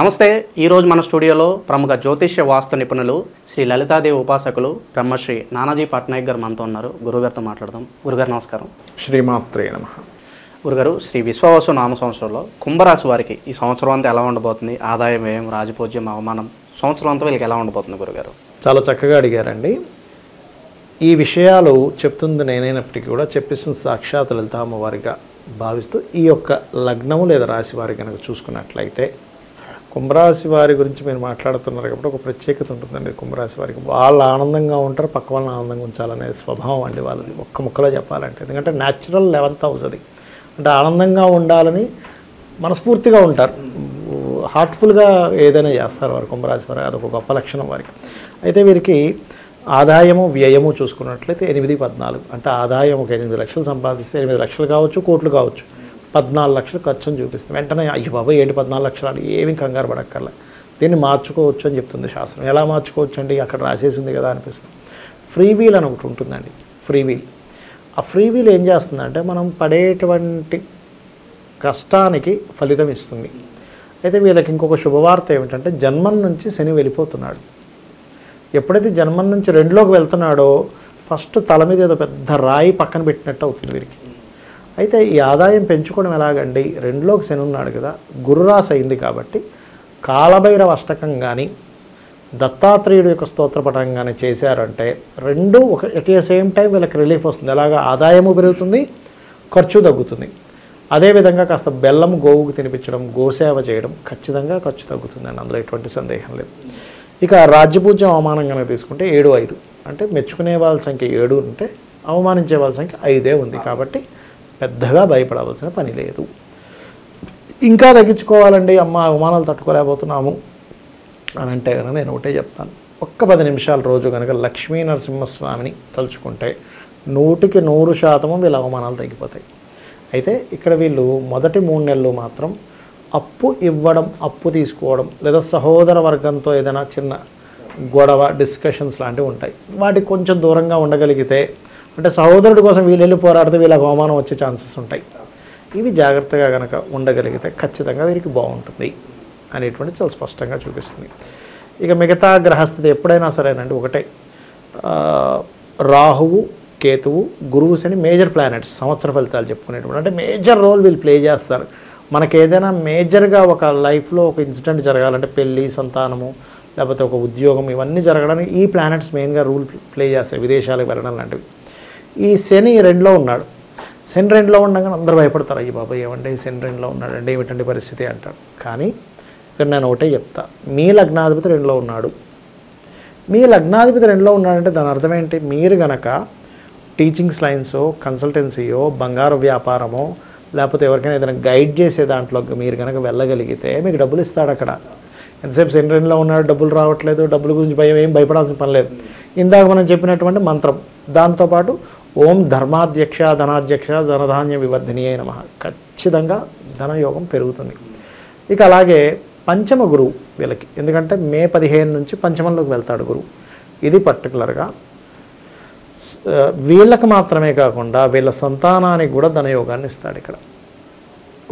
నమస్తే. ఈరోజు మన స్టూడియోలో ప్రముఖ జ్యోతిష్య వాస్తు నిపుణులు శ్రీ లలితాదేవి ఉపాసకులు బ్రహ్మశ్రీ నానాజీ పట్నాయక్ గారు మనతో ఉన్నారు. గురుగారితో మాట్లాడదాం. గురుగారు నమస్కారం. శ్రీమాత్రే నమః. గురుగారు, శ్రీ విశ్వావసు నామ సంవత్సరంలో కుంభరాశి వారికి ఈ సంవత్సరం అంతా ఎలా ఉండబోతుంది? ఆదాయం, వ్యయం, రాజపూజ్యం, అవమానం సంవత్సరం అంతా వీళ్ళకి ఎలా ఉండబోతుంది గురుగారు? చాలా చక్కగా అడిగారండి. ఈ విషయాలు చెప్తుంది నేనైనప్పటికీ కూడా చెప్పిస్తుంది సాక్షాత్ లలిత అమ్మవారిగా భావిస్తూ ఈ యొక్క లగ్నము లేదా రాశి వారి కనుక చూసుకున్నట్లయితే కుంభరాశి వారి గురించి మీరు మాట్లాడుతున్నారు కాబట్టి ఒక ప్రత్యేకత ఉంటుందండి. కుంభరాశి వారికి వాళ్ళు ఆనందంగా ఉంటారు, పక్క వాళ్ళని ఆనందంగా ఉంచాలనే స్వభావం అండి వాళ్ళది, ఒక్క ముక్కలో చెప్పాలంటే. ఎందుకంటే న్యాచురల్ 11th హౌస్ అది. అంటే ఆనందంగా ఉండాలని మనస్ఫూర్తిగా ఉంటారు, హార్ట్ఫుల్గా ఏదైనా చేస్తారు వారు కుంభరాశి వారు. అదొక గొప్ప లక్షణం వారికి. అయితే వీరికి ఆదాయము వ్యయము చూసుకున్నట్లయితే 8, 14 అంటే ఆదాయం ఒక 8 లక్షలు సంపాదిస్తే 8 లక్షలు కావచ్చు, కోట్లు కావచ్చు, 14 లక్షలు ఖర్చుని చూపిస్తుంది. వెంటనే అయ్యో బాబాయ్ ఏంటి 14 లక్షలు అని ఏమీ కంగారు పడక్కర్లే. దీన్ని మార్చుకోవచ్చు అని చెప్తుంది శాస్త్రం. ఎలా మార్చుకోవచ్చు అండి, అక్కడ రాసేసింది కదా అనిపిస్తుంది. ఫ్రీ వీల్ అని ఒకటి ఉంటుందండి, ఫ్రీ వీల్. ఆ ఫ్రీ వీల్ ఏం చేస్తుందంటే మనం పడేటువంటి కష్టానికి ఫలితం ఇస్తుంది. అయితే వీళ్ళకి ఇంకొక శుభవార్త ఏమిటంటే జన్మం నుంచి శని వెళ్ళిపోతున్నాడు. ఎప్పుడైతే జన్మం నుంచి 2లోకి వెళ్తున్నాడో ఫస్ట్ తల మీద ఏదో పెద్ద రాయి పక్కన పెట్టినట్టు అవుతుంది వీరికి. అయితే ఈ ఆదాయం పెంచుకోవడం ఎలాగండి, 2లోకి శని ఉన్నాడు కదా, గురురాశి అయింది కాబట్టి కాలభైరవ అష్టకం కానీ దత్తాత్రేయుడు యొక్క స్తోత్రపటం కానీ చేశారంటే రెండు ఒక ఎట్ ద సేమ్ టైం వీళ్ళకి రిలీఫ్ వస్తుంది. ఎలాగా ఆదాయము పెరుగుతుంది, ఖర్చు తగ్గుతుంది. అదేవిధంగా కాస్త బెల్లం గోవుకు తినిపించడం, గోసేవ చేయడం ఖచ్చితంగా ఖర్చు తగ్గుతుందండి, అందులో ఎటువంటి సందేహం లేదు. ఇక రాజ్యపూజ్యం అవమానంగానే తీసుకుంటే 7, 5 అంటే మెచ్చుకునే వాళ్ళ సంఖ్య 7 ఉంటే అవమానించే వాళ్ళ సంఖ్య 5 ఉంది. కాబట్టి పెద్దగా భయపడవలసిన పని లేదు. ఇంకా తగ్గించుకోవాలండి, అమ్మ అవమానాలు తట్టుకోలేకపోతున్నాము అని అంటే కనుక నేను ఒకటే చెప్తాను. ఒక్క 10 నిమిషాల రోజు కనుక లక్ష్మీ నరసింహస్వామిని తలుచుకుంటే 100కి 100% వీళ్ళ అవమానాలు తగ్గిపోతాయి. అయితే ఇక్కడ వీళ్ళు మొదటి 3 నెలలు మాత్రం అప్పు ఇవ్వడం, అప్పు తీసుకోవడం, లేదా సహోదర వర్గంతో ఏదైనా చిన్న గొడవ డిస్కషన్స్ లాంటివి ఉంటాయి. వాటికి కొంచెం దూరంగా ఉండగలిగితే, అంటే సహోదరుడి కోసం వీళ్ళు వెళ్ళి పోరాడితే వీళ్ళకి అవమానం వచ్చే ఛాన్సెస్ ఉంటాయి. ఇవి జాగ్రత్తగా కనుక ఉండగలిగితే ఖచ్చితంగా వీరికి బాగుంటుంది అనేటువంటి చాలా స్పష్టంగా చూపిస్తుంది. ఇక మిగతా గ్రహస్థితి ఎప్పుడైనా సరేనండి ఒకటే, రాహువు, కేతువు, గురువు, శని మేజర్ ప్లానెట్స్ సంవత్సర ఫలితాలు చెప్పుకునేటువంటి అంటే మేజర్ రోల్ వీళ్ళు ప్లే చేస్తారు. మనకి ఏదైనా మేజర్గా ఒక లైఫ్లో ఒక ఇన్సిడెంట్ జరగాలంటే పెళ్ళి, సంతానము, లేకపోతే ఒక ఉద్యోగం, ఇవన్నీ జరగడానికి ఈ ప్లానెట్స్ మెయిన్గా రూల్ ప్లే చేస్తాయి, విదేశాలకు వెళ్ళడం లాంటివి. ఈ శని 2లో ఉన్నాడు. శని 2లో ఉండగానే అందరూ భయపడతారు, అయ్యి బాబాయ్ ఏమంటే శని 2లో ఉన్నాడంటే ఏమిటండి పరిస్థితి అంటారు. కానీ ఇక్కడ నేను ఒకటే చెప్తా, మీ లగ్నాధిపతి 2లో ఉన్నాడు. మీ లగ్నాధిపతి 2లో ఉన్నాడంటే దాని అర్థం ఏంటి, మీరు గనక టీచింగ్స్ లైన్సో, కన్సల్టెన్సీయో, బంగారు వ్యాపారమో, లేకపోతే ఎవరికైనా ఏదైనా గైడ్ చేసే దాంట్లో మీరు కనుక వెళ్ళగలిగితే మీకు డబ్బులు ఇస్తాడు. అక్కడ ఎంతసేపు శని 2లో ఉన్నాడు, డబ్బులు రావట్లేదు, డబ్బుల గురించి ఏం భయపడాల్సిన పని లేదు. ఇందాక మనం చెప్పినటువంటి మంత్రం, దాంతోపాటు ఓం ధర్మాధ్యక్ష ధనాధ్యక్ష ధనధాన్య వివర్ధినియే నమః, ఖచ్చితంగా ధనయోగం పెరుగుతుంది. ఇక అలాగే పంచమ గురువు వీళ్ళకి, ఎందుకంటే మే 15 నుంచి పంచమంలోకి వెళ్తాడు గురువు. ఇది పర్టికులర్గా వీళ్ళకి మాత్రమే కాకుండా వీళ్ళ సంతానానికి కూడా ధనయోగాన్ని ఇస్తాడు ఇక్కడ.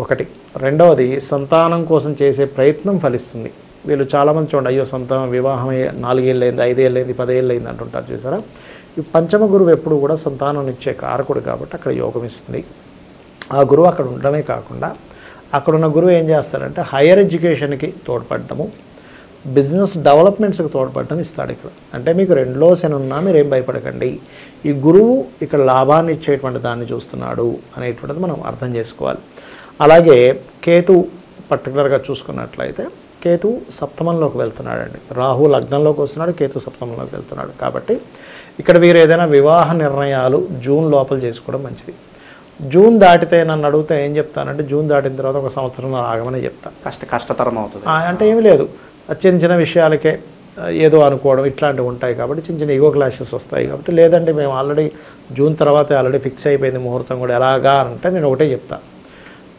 ఒకటి. రెండవది, సంతానం కోసం చేసే ప్రయత్నం ఫలిస్తుంది. వీళ్ళు చాలామంది చూడండి, అయ్యో సంతానం వివాహం 4 ఏళ్ళు అయింది, 5 ఏళ్ళు అయింది, 10 ఏళ్ళు అయింది అంటుంటారు చూసారా. ఈ పంచమ గురువు ఎప్పుడు కూడా సంతానం ఇచ్చే కారకుడు కాబట్టి అక్కడ యోగం ఇస్తుంది. ఆ గురువు అక్కడ ఉండడమే కాకుండా అక్కడున్న గురువు ఏం చేస్తాడంటే హైయర్ ఎడ్యుకేషన్కి తోడ్పడటము, బిజినెస్ డెవలప్మెంట్స్కి తోడ్పడటం ఇస్తాడు ఇక్కడ. అంటే మీకు 2లో శని ఉన్నా మీరేం భయపడకండి, ఈ గురువు ఇక్కడ లాభాన్ని ఇచ్చేటువంటి దాన్ని చూస్తున్నాడు అనేటువంటిది మనం అర్థం చేసుకోవాలి. అలాగే కేతు పర్టికులర్గా చూసుకున్నట్లయితే కేతు సప్తమంలోకి వెళ్తున్నాడండి. రాహు లగ్నంలోకి వస్తున్నాడు, కేతు సప్తమంలోకి వెళ్తున్నాడు. కాబట్టి ఇక్కడ వీరు ఏదైనా వివాహ నిర్ణయాలు జూన్ లోపల చేసుకోవడం మంచిది. జూన్ దాటితే నన్ను అడిగితే ఏం చెప్తానంటే జూన్ దాటిన తర్వాత 1 సంవత్సరం ఆగమని చెప్తాను. కష్టతరం అవుతుంది అంటే ఏమి లేదు, చిన్న చిన్న విషయాలకే ఏదో అనుకోవడం ఇట్లాంటివి ఉంటాయి కాబట్టి చిన్న చిన్న ఈగో క్లాషెస్ వస్తాయి. కాబట్టి లేదంటే మేము ఆల్రెడీ జూన్ తర్వాత ఆల్రెడీ ఫిక్స్ అయిపోయింది ముహూర్తం కూడా, ఎలాగా అంటే నేను ఒకటే చెప్తాను,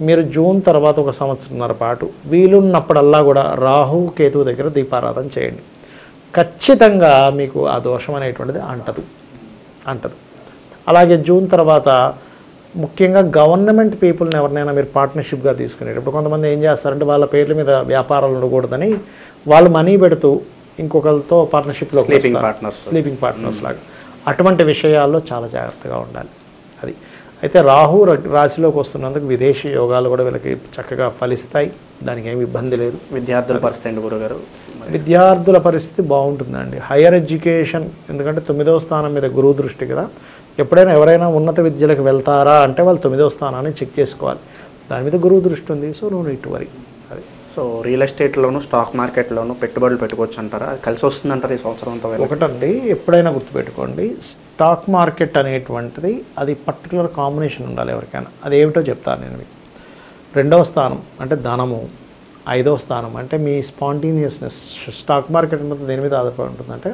మీరు జూన్ తర్వాత 1 సంవత్సరంన్నర పాటు వీలున్నప్పుడల్లా కూడా రాహు కేతువు దగ్గర దీపారాధన చేయండి. ఖచ్చితంగా మీకు ఆ దోషం అనేటువంటిది అంటదు. అలాగే జూన్ తర్వాత ముఖ్యంగా గవర్నమెంట్ పీపుల్ని ఎవరినైనా మీరు పార్ట్నర్షిప్గా తీసుకునేటప్పుడు కొంతమంది ఏం చేస్తారంటే వాళ్ళ పేర్ల మీద వ్యాపారాలు ఉండకూడదని వాళ్ళు మనీ పెడుతూ ఇంకొకరితో పార్ట్నర్షిప్లో స్లీపింగ్ పార్ట్నర్స్ లాగా అటువంటి విషయాల్లో చాలా జాగ్రత్తగా ఉండాలి. అది అయితే రాహు రాశిలోకి వస్తున్నందుకు విదేశీ యోగాలు కూడా వీళ్ళకి చక్కగా ఫలిస్తాయి, దానికి ఏమి ఇబ్బంది లేదు. విద్యార్థుల పరిస్థితి ఏంటి గురుగారు? విద్యార్థుల పరిస్థితి బాగుంటుందండి. హయ్యర్ ఎడ్యుకేషన్, ఎందుకంటే 9వ స్థానం మీద గురువు దృష్టి కదా, ఎప్పుడైనా ఎవరైనా ఉన్నత విద్యలకు వెళ్తారా అంటే వాళ్ళు 9వ స్థానాన్ని చెక్ చేసుకోవాలి. దాని మీద గురువు దృష్టి ఉంది. సో నువ్వు ఇటు వరి అది. సో రియల్ ఎస్టేట్లోను స్టాక్ మార్కెట్లోను పెట్టుబడులు పెట్టుకోవచ్చు అంటారా? అది కలిసి వస్తుందంటారు ఈ సంవత్సరం అంతా? ఒకటండి, ఎప్పుడైనా గుర్తుపెట్టుకోండి, స్టాక్ మార్కెట్ అనేటువంటిది అది పర్టికులర్ కాంబినేషన్ ఉండాలి ఎవరికైనా. అది ఏమిటో చెప్తాను నేను మీకు. 2వ స్థానం అంటే ధనము, 5వ స్థానం అంటే మీ స్పాంటేనియస్నెస్. స్టాక్ మార్కెట్ మొత్తం దేని మీద ఆధారపడి ఉంటుందంటే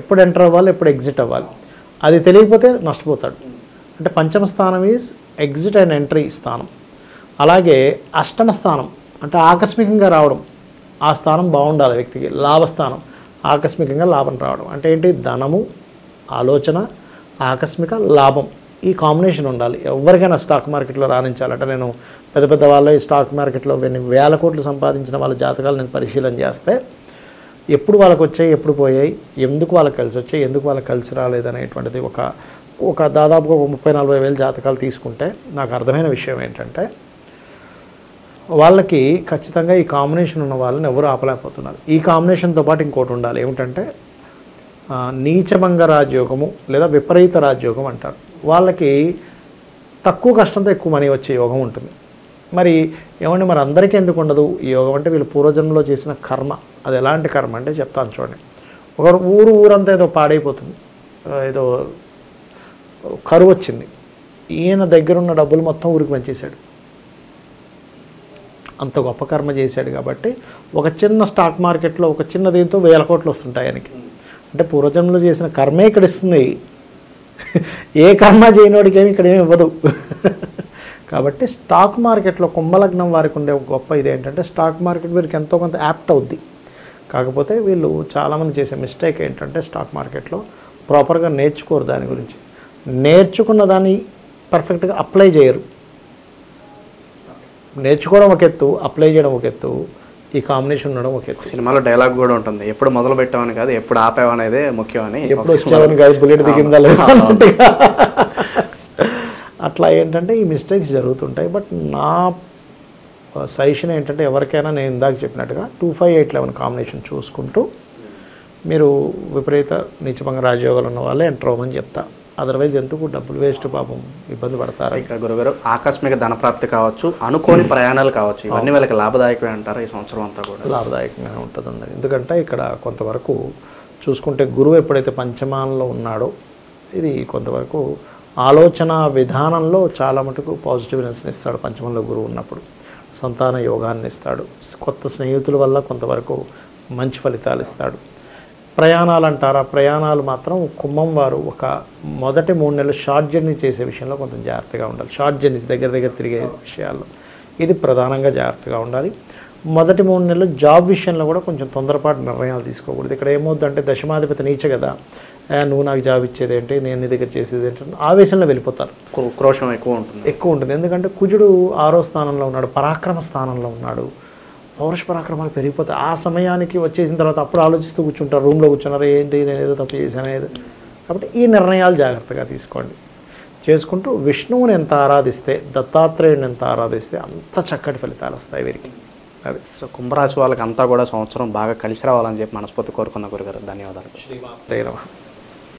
ఎప్పుడు ఎంటర్ అవ్వాలి, ఎప్పుడు ఎగ్జిట్ అవ్వాలి, అది తెలియకపోతే నష్టపోతాడు. అంటే 5వ స్థానం ఈజ్ ఎగ్జిట్ అండ్ ఎంట్రీ స్థానం. అలాగే 8వ స్థానం అంటే ఆకస్మికంగా రావడం, ఆ స్థానం బాగుండాలి వ్యక్తికి. లాభస్థానం, ఆకస్మికంగా లాభం రావడం అంటే ఏంటి? ధనము, ఆలోచన, ఆకస్మిక లాభం, ఈ కాంబినేషన్ ఉండాలి ఎవరికైనా స్టాక్ మార్కెట్లో రాణించాలంటే. నేను పెద్ద పెద్ద వాళ్ళ ఈ స్టాక్ మార్కెట్లో వేల కోట్లు సంపాదించిన వాళ్ళ జాతకాలు నేను పరిశీలన చేస్తే ఎప్పుడు వాళ్ళకి వచ్చాయి, ఎప్పుడు పోయాయి, ఎందుకు వాళ్ళకి కలిసి వచ్చాయి, ఎందుకు వాళ్ళకి కలిసి రాలేదు అనేటువంటిది ఒక దాదాపుగా 30-40 వేల జాతకాలు తీసుకుంటే నాకు అర్థమైన విషయం ఏంటంటే వాళ్ళకి ఖచ్చితంగా ఈ కాంబినేషన్ ఉన్న వాళ్ళని ఎవరు ఆపలేకపోతున్నారు. ఈ కాంబినేషన్తో పాటు ఇంకోటి ఉండాలి, ఏమిటంటే నీచభంగ రాజయోగము లేదా విపరీత రాజయోగం అంటారు. వాళ్ళకి తక్కువ కష్టంతో ఎక్కువ మనీ వచ్చే యోగం ఉంటుంది. మరి ఏమంటే మరి అందరికీ ఎందుకు ఉండదు ఈ యోగం అంటే వీళ్ళు పూర్వజన్మలో చేసిన కర్మ. అది ఎలాంటి కర్మ అంటే చెప్తాను చూడండి. ఒక ఊరంతా ఏదో పాడైపోతుంది, ఏదో కరువు వచ్చింది, ఈయన దగ్గర ఉన్న డబ్బులు మొత్తం ఊరికి పంచేశాడు. అంత గొప్ప కర్మ చేశాడు కాబట్టి ఒక చిన్న స్టాక్ మార్కెట్లో ఒక చిన్న దీంతో 1000 కోట్లు వస్తుంటాయి ఆయనకి. అంటే పూర్వజన్మలో చేసిన కర్మే ఇక్కడ ఇస్తుంది, ఏ కర్మ చేయనోడికి ఏమి ఇక్కడ ఏమి ఇవ్వదు. కాబట్టి స్టాక్ మార్కెట్లో కుంభలగ్నం వారికి ఉండే గొప్ప ఇదేంటంటే స్టాక్ మార్కెట్ వీరికి ఎంతో కొంత యాప్ట్ అవుద్ది. కాకపోతే వీళ్ళు చాలామంది చేసే మిస్టేక్ ఏంటంటే స్టాక్ మార్కెట్లో ప్రాపర్గా నేర్చుకోరు. దాని గురించి నేర్చుకున్న దాన్ని పర్ఫెక్ట్గా అప్లై చేయరు. నేర్చుకోవడం ఒక ఎత్తు, అప్లై చేయడం ఒక ఎత్తు, ఈ కాంబినేషన్ ఉండడం ఒక ఎత్తు. సినిమాలో డైలాగ్ కూడా ఉంటుంది, ఎప్పుడు మొదలు పెట్టామని కాదు ఎప్పుడు ఆపామనేదే ముఖ్యమని. ఎప్పుడు వచ్చామని కాదు, బుల్లెట్ దిగిందా లేదా. అట్లా ఏంటంటే ఈ మిస్టేక్స్ జరుగుతుంటాయి. బట్ నా సజెషన్ ఏంటంటే ఎవరికైనా నేను ఇందాక చెప్పినట్టుగా 2-5-8-11 కాంబినేషన్ చూసుకుంటూ మీరు విపరీత నీచభంగ రాజయోగాలు ఉన్న వాళ్ళే ఎంటర్ అవ్వమని చెప్తా. అదర్వైజ్ ఎందుకు డబ్బులు వేస్ట్, పాపం ఇబ్బంది పడతారు. ఇక గురుగారు ఆకస్మిక ధనప్రాప్తి కావచ్చు, అనుకోని ప్రయాణాలు కావచ్చు, ఇవన్నీ వాళ్ళకి లాభదాయకమే అంటారు ఈ సంవత్సరం అంతా కూడా? లాభదాయకంగానే ఉంటుందండి. ఎందుకంటే ఇక్కడ కొంతవరకు చూసుకుంటే గురువు ఎప్పుడైతే పంచమానంలో ఉన్నాడో ఇది కొంతవరకు ఆలోచన విధానంలో చాలా మటుకు పాజిటివ్నెస్ని ఇస్తాడు. పంచమంలో గురువు ఉన్నప్పుడు సంతాన యోగాన్ని ఇస్తాడు. కొత్త స్నేహితుల వల్ల కొంతవరకు మంచి ఫలితాలు ఇస్తాడు. ప్రయాణాలు అంటారా, ప్రయాణాలు మాత్రం కుంభం వారు ఒక మొదటి 3 నెలలు షార్ట్ జర్నీ చేసే విషయంలో కొంచెం జాగ్రత్తగా ఉండాలి. షార్ట్ జర్నీస్ దగ్గర తిరిగే విషయాల్లో ఇది ప్రధానంగా జాగ్రత్తగా ఉండాలి. మొదటి 3 నెలలు జాబ్ విషయంలో కూడా కొంచెం తొందరపాటు నిర్ణయాలు తీసుకోకూడదు. ఇక్కడ ఏమవుతుందంటే దశమాధిపతి నీచ కదా, నువ్వు నాకు జాబ్ ఇచ్చేది ఏంటి, నేను నీ దగ్గర చేసేది ఏంటి, ఆవేశంలో వెళ్ళిపోతారు. క్రోషం ఎక్కువ ఉంటుంది. ఎందుకంటే కుజుడు 6వ స్థానంలో ఉన్నాడు, పరాక్రమ స్థానంలో ఉన్నాడు. పౌరుష పరాక్రమాలు పెరిగిపోతాయి. ఆ సమయానికి వచ్చేసిన తర్వాత అప్పుడు ఆలోచిస్తూ కూర్చుంటారు, రూమ్లో కూర్చున్నారు, ఏంటి నేను ఏదో తప్పు చేశాను ఏదో. కాబట్టి ఈ నిర్ణయాలు జాగ్రత్తగా తీసుకోండి. చేసుకుంటూ విష్ణువుని ఎంత ఆరాధిస్తే, దత్తాత్రేయుని ఎంత ఆరాధిస్తే అంత చక్కటి ఫలితాలు వస్తాయి వీరికి. అది. సో కుంభరాశి వాళ్ళకి అంతా కూడా సంవత్సరం బాగా కలిసి రావాలని చెప్పి మనస్ఫూర్తి కోరుకున్న గురుగారు. ధన్యవాదాలు. శ్రీమాత్రే నమః.